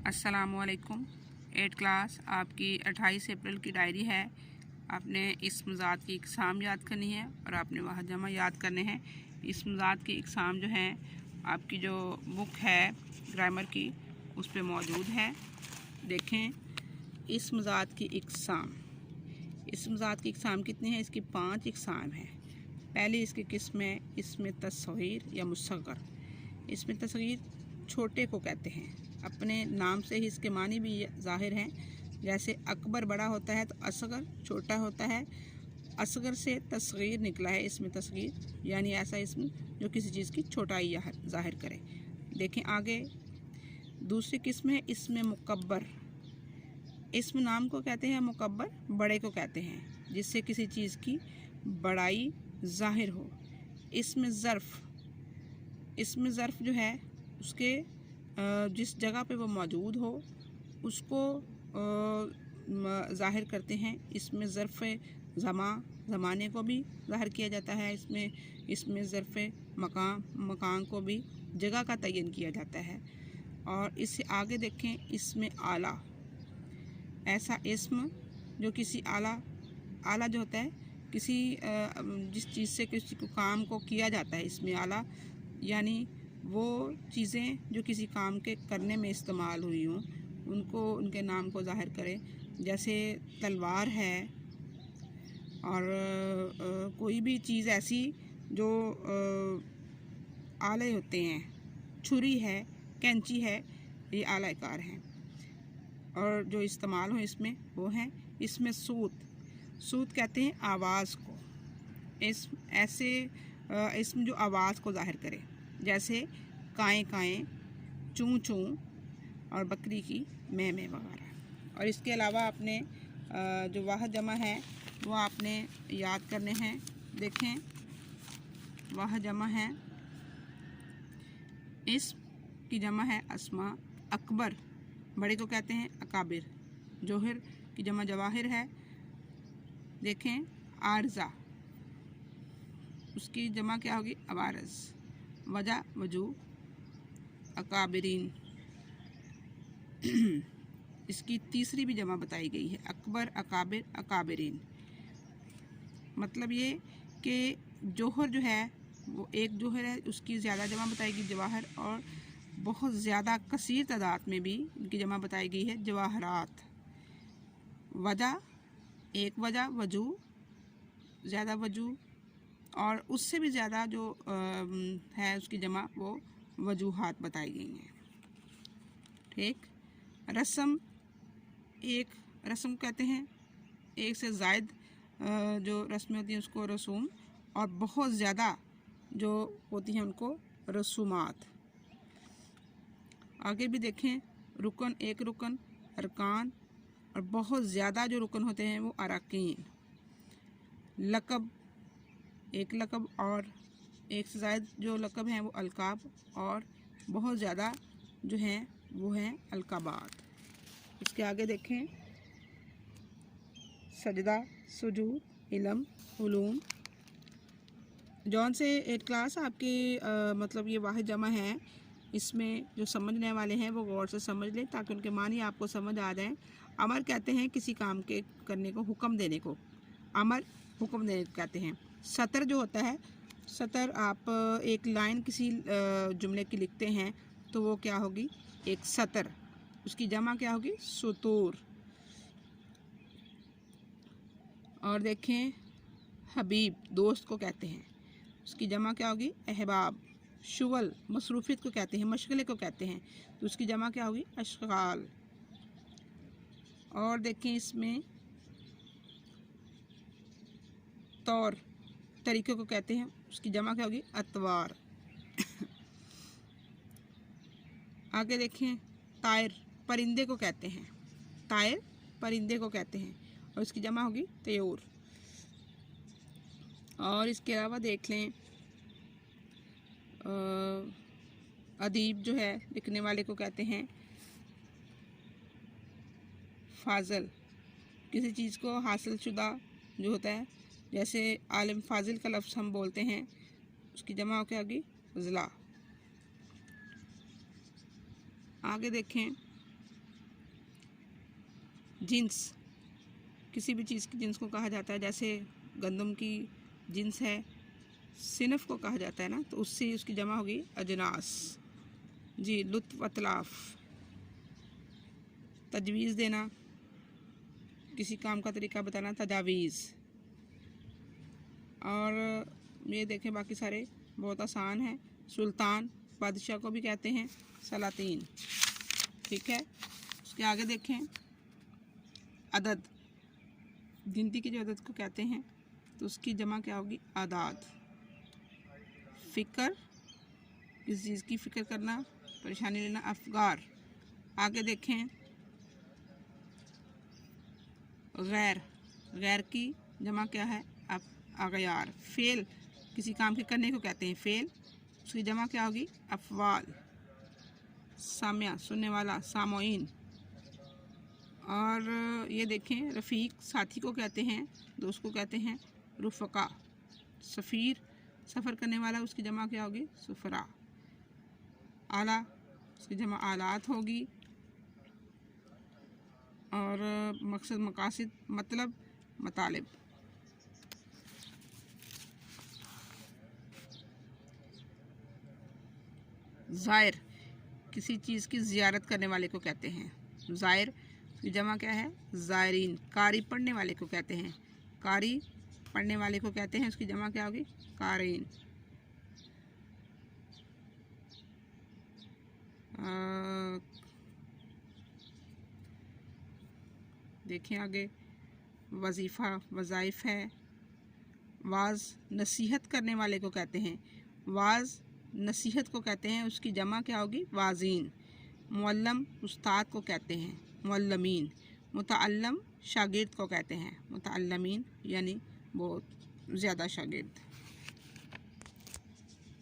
अस्सलामुअलैकुम। 8 क्लास आपकी 28 अप्रैल की डायरी है। आपने इस्म ज़ात की इक़साम याद करनी है और आपने वह जमा याद करने हैं। इस्म ज़ात की इक़साम जो है आपकी जो बुक है ग्रामर की उस पर मौजूद है। देखें, इस्म ज़ात की इक़साम। इस्म ज़ात की इक़साम कितनी है? इसकी 5 इक़साम है। पहली इसकी किस्म है इसमें तस्ग़ीर या मुसग़्ग़र। इसमें तस्ग़ीर छोटे को कहते हैं। अपने नाम से ही इसके मानी भी ज़ाहिर हैं। जैसे अकबर बड़ा होता है तो असग़र छोटा होता है। असग़र से तस्ग़ीर निकला है इसमें तस्ग़ीर, यानी ऐसा इसम जो किसी चीज़ की छोटाई ज़ाहिर करे। देखें आगे, दूसरी किस्म है इसमें मुकब्बर। इसम नाम को कहते हैं, मुकब्बर बड़े को कहते हैं, जिससे किसी चीज़ की बड़ाई ज़ाहिर हो। इसमें ज़र्फ़। इसमें ज़र्फ़ जो है उसके जिस जगह पे वो मौजूद हो उसको ज़ाहिर करते हैं। इसमें ज़र्फ़ ज़माने को भी ज़ाहिर किया जाता है। इसमें ज़र्फ़ मकान को भी जगह का तयन किया जाता है। और इससे आगे देखें, इसमें आला। ऐसा इस्म जो किसी आला जो होता है किसी जिस चीज़ से किसी को काम को किया जाता है, इसमें आला यानी वो चीज़ें जो किसी काम के करने में इस्तेमाल हुई हों उनको उनके नाम को ज़ाहिर करें। जैसे तलवार है और कोई भी चीज़ ऐसी जो आले होते हैं, छुरी है, कैंची है, ये आला कार हैं और जो इस्तेमाल हो इसमें वो हैं। इसमें सूत कहते हैं आवाज़ को। इसमें जो आवाज़ को ज़ाहिर करे, जैसे काएँ काएँ, चूँ चूँ और बकरी की मैं वगैरह। और इसके अलावा आपने जो वाह जमा है वो आपने याद करने हैं। देखें, वाह जमा है, इस्म की जमा है अस्मा। अकबर बड़े को कहते हैं अकाबिर। जोहर की जमा जवाहिर है। देखें, आर्ज़ा उसकी जमा क्या होगी? अवारज़। वजह वजू अकाबिरीन। इसकी तीसरी भी जमा बताई गई है, अकबर, अकाबिर, अकाबिरीन। मतलब ये कि जोहर जो है वो एक जोहर है, उसकी ज़्यादा जमा बताई गई जवाहर, और बहुत ज़्यादा कसीर तादाद में भी इनकी जमा बताई गई है जवाहरात। वजह एक वजह, वजू ज़्यादा वजू, और उससे भी ज़्यादा जो है उसकी जमा वो वजूहात बताई गई हैं। ठीक। रस्म, एक रस्म कहते हैं, एक से ज़ायद जो रस्में होती हैं उसको रसूम, और बहुत ज़्यादा जो होती हैं उनको रसूमात। आगे भी देखें, रुकन एक रुकन, अरकान, और बहुत ज़्यादा जो रुकन होते हैं वो अराकीन। लक़ब एक लक़ब, और एक से ज़ायद जो लक़ब हैं वो अलकाब, और बहुत ज़्यादा जो हैं वो हैं अलकाबात। इसके आगे देखें, सजदा, सुजूद, इल्म, उलूम। जौन से 8 क्लास आपकी मतलब ये वाहिद जमा है, इसमें जो समझने वाले हैं वो गौर से समझ लें ताकि उनके मानी आपको समझ आ जाएं। अमर कहते हैं किसी काम के करने को, हुक्म देने को। अमर हुक्म देने को कहते हैं। सतर जो होता है, सतर आप एक लाइन किसी जुमले की लिखते हैं तो वो क्या होगी? एक सतर। उसकी जमा क्या होगी? सुतूर। और देखें, हबीब दोस्त को कहते हैं, उसकी जमा क्या होगी? अहबाब। शुगल मसरूफियत को कहते हैं, मशगले को कहते हैं, तो उसकी जमा क्या होगी? अशगाल। और देखें, इसमें तौर तरीक़े को कहते हैं, उसकी जमा क्या होगी? अतवार। आगे देखें, तायर परिंदे को कहते हैं, तायर परिंदे को कहते हैं, और इसकी जमा होगी तयूर। और इसके अलावा देख लें, अदीब जो है लिखने वाले को कहते हैं फाज़िल। किसी चीज़ को हासिल शुदा जो होता है, जैसे आलिम फाजिल का लफ्ज़ हम बोलते हैं, उसकी जमा क्या होगी? ज़ला। आगे देखें, जिन्स, किसी भी चीज़ की जिन्स को कहा जाता है, जैसे गंदम की जिन्स है, सिनफ को कहा जाता है ना, तो उससे उसकी जमा होगी अजनास। जी, लुत्फ़ अतलाफ़, तजवीज़ देना, किसी काम का तरीका बताना, तजावीज़। और ये देखें बाकी सारे बहुत आसान है। सुल्तान, बादशाह को भी कहते हैं सलातीन, ठीक है। उसके आगे देखें, अदद, गिनती की जो अदद को कहते हैं, तो उसकी जमा क्या होगी, आदाद। फ़िक्र, किसी चीज़ की फ़िक्र करना, परेशानी लेना, अफ़गार। आगे देखें, गैर, गैर की जमा क्या है, अगयार। फ़ेल, किसी काम के करने को कहते हैं फ़ेल, उसकी जमा क्या होगी, अफ़वाल। सामिया, सुनने वाला, सामोइन। और ये देखें, रफ़ीक, साथी को कहते हैं, दोस्त को कहते हैं रुफ़क़ा। सफ़ीर, सफ़र करने वाला, उसकी जमा क्या होगी, सुफ़रा। आला, उसकी जमा आलात होगी। और मकसद, मकासिद, मतलब, मतालिब। ज़ायर, किसी चीज़ की ज़ियारत करने वाले को कहते हैं ज़ायर, की जमा क्या है, ज़ायरीन। कारी, पढ़ने वाले को कहते हैं कारी, पढ़ने वाले को कहते हैं, उसकी जमा क्या होगी, कारीन। देखें आगे, वजीफ़ा, वज़ाइफ है। वाज, नसीहत करने वाले को कहते हैं वाज, नसीहत को कहते हैं, उसकी जमा क्या होगी, वाजीन। मुअल्लम, उस्ताद को कहते हैं मुअल्लमीन। मुतअल्लम, शागिर्द को कहते हैं मुतअल्लमीन, यानी बहुत ज़्यादा शागिर्द।